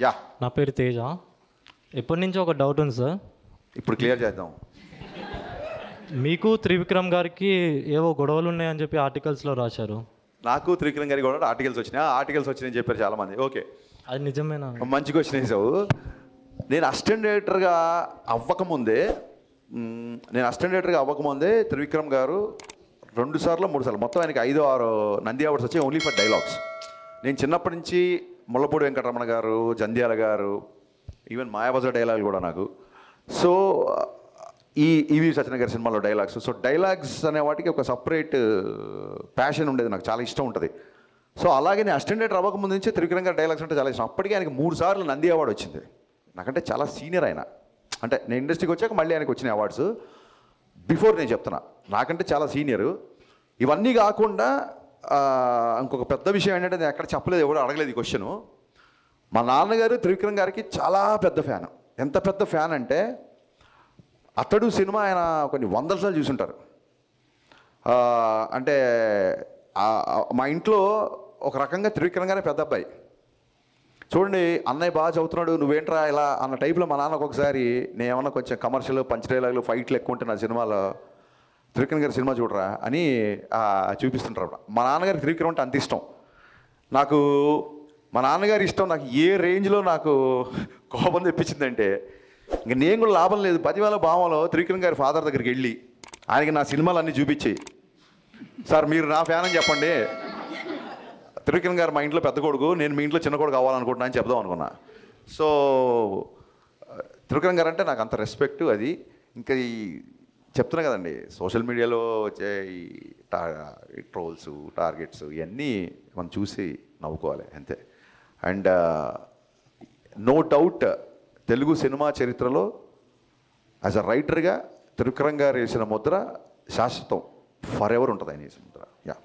Yeah, నా పేరు తేజ. ఎప్పటి నుంచో ఒక డౌట్ ఉంది సార్. ఇప్పుడు క్లియర్ చేద్దాం. మీకు త్రివిక్రమ్ గారికి ఏవో గొడవలు ఉన్నాయని చెప్పి ఆర్టికల్స్లో రాశారు. నాకు త్రివిక్రమ్ గారికి కూడా ఆర్టికల్స్ వచ్చినాయి. ఆర్టికల్స్ వచ్చినాయని చెప్పారు చాలామంది. ఓకే, అది నిజమేనా? మంచి క్వశ్చన్ వేసావు. నేను అసిస్టెంట్ డైరెక్టర్గా అవ్వకముందే త్రివిక్రమ్ గారు 2 సార్లు 3 సార్లు మొత్తం ఆయనకి 5-6 నంది అవార్డ్స్ వచ్చాయి ఓన్లీ ఫర్ డైలాగ్స్. నేను చిన్నప్పటి నుంచి ముళ్ళపూడి వెంకటరమణ గారు, జంధ్యాల గారు, ఈవెన్ మాయాబజార్ డైలాగులు కూడా నాకు. సో ఈవి సత్యనారాయణ గారి సినిమాలో డైలాగ్స్. సో డైలాగ్స్ అనే వాటికి ఒక సపరేట్ ప్యాషన్ ఉండేది, నాకు చాలా ఇష్టం ఉంటుంది. సో అలాగే నేను అసిస్టెంట్ డైరెక్టర్ అవ్వకముందు నుంచి త్రివిక్రమ్ గారి డైలాగ్స్ అంటే చాలా ఇష్టం. అప్పటికే ఆయనకి 3 సార్లు నంది అవార్డు వచ్చింది. నాకంటే చాలా సీనియర్ ఆయన. అంటే నేను ఇండస్ట్రీకి వచ్చాక మళ్ళీ ఆయనకు వచ్చిన అవార్డ్స్. బిఫోర్ నేను చెప్తున్నా, నాకంటే చాలా సీనియరు. ఇవన్నీ కాకుండా ఇంకొక పెద్ద విషయం ఏంటంటే నేను ఎక్కడ చెప్పలేదు, ఎవరు అడగలేదు ఈ క్వశ్చను. మా నాన్నగారు త్రివిక్రమ్ గారికి చాలా పెద్ద ఫ్యాన్. ఎంత పెద్ద ఫ్యాన్ అంటే అతడు సినిమా ఆయన కొన్ని 100 సార్లు చూసుంటారు. అంటే మా ఇంట్లో ఒక రకంగా త్రివిక్రమ్ గారే పెద్ద అబ్బాయి. చూడండి, అన్నయ్య బాగా చదువుతున్నాడు, నువ్వేంట్రా ఇలా అన్న టైప్లో మా నాన్నకు ఒకసారి నేను ఏమన్నా కొంచెం కమర్షియల్ పంచ్ డైలాగులు ఫైట్లు ఎక్కువ ఉంటే నా సినిమాలో త్రివిక్రమ్ గారి సినిమా చూడరా అని చూపిస్తుంటారు. మా నాన్నగారికి త్రివిక్రమ్ అంటే అంత ఇష్టం. నాకు మా నాన్నగారి ఇష్టం నాకు ఏ రేంజ్లో నాకు కోపం తెప్పించిందంటే, ఇంక నేను కూడా లాభం లేదు, 10,000 భావంలో త్రివిక్రమ్ గారి ఫాదర్ దగ్గరికి వెళ్ళి ఆయనకి నా సినిమాలు అన్నీ చూపించి, సార్ మీరు నా ఫ్యాన్ అని చెప్పండి, త్రివిక్రమ్ గారు మా ఇంట్లో పెద్ద కొడుకు, నేను మీ ఇంట్లో చిన్న కొడుకు అవ్వాలనుకుంటున్నా అని చెప్దాం అనుకున్నా. సో త్రివిక్రమ్ గారు అంటే నాకు అంత రెస్పెక్ట్. అది ఇంకా ఈ చెప్తున్నా కదండి, సోషల్ మీడియాలో వచ్చే ఈ ట్రోల్స్, టార్గెట్స్ ఇవన్నీ మనం చూసి నవ్వుకోవాలి అంతే. And no doubt Telugu cinema చరిత్రలో యాజ్ అ రైటర్గా త్రివిక్రమ్ గారు వేసిన ముద్ర శాశ్వతం, ఫర్ ఎవర్ ఉంటుంది ఆయన వేసిన ముద్ర. యా.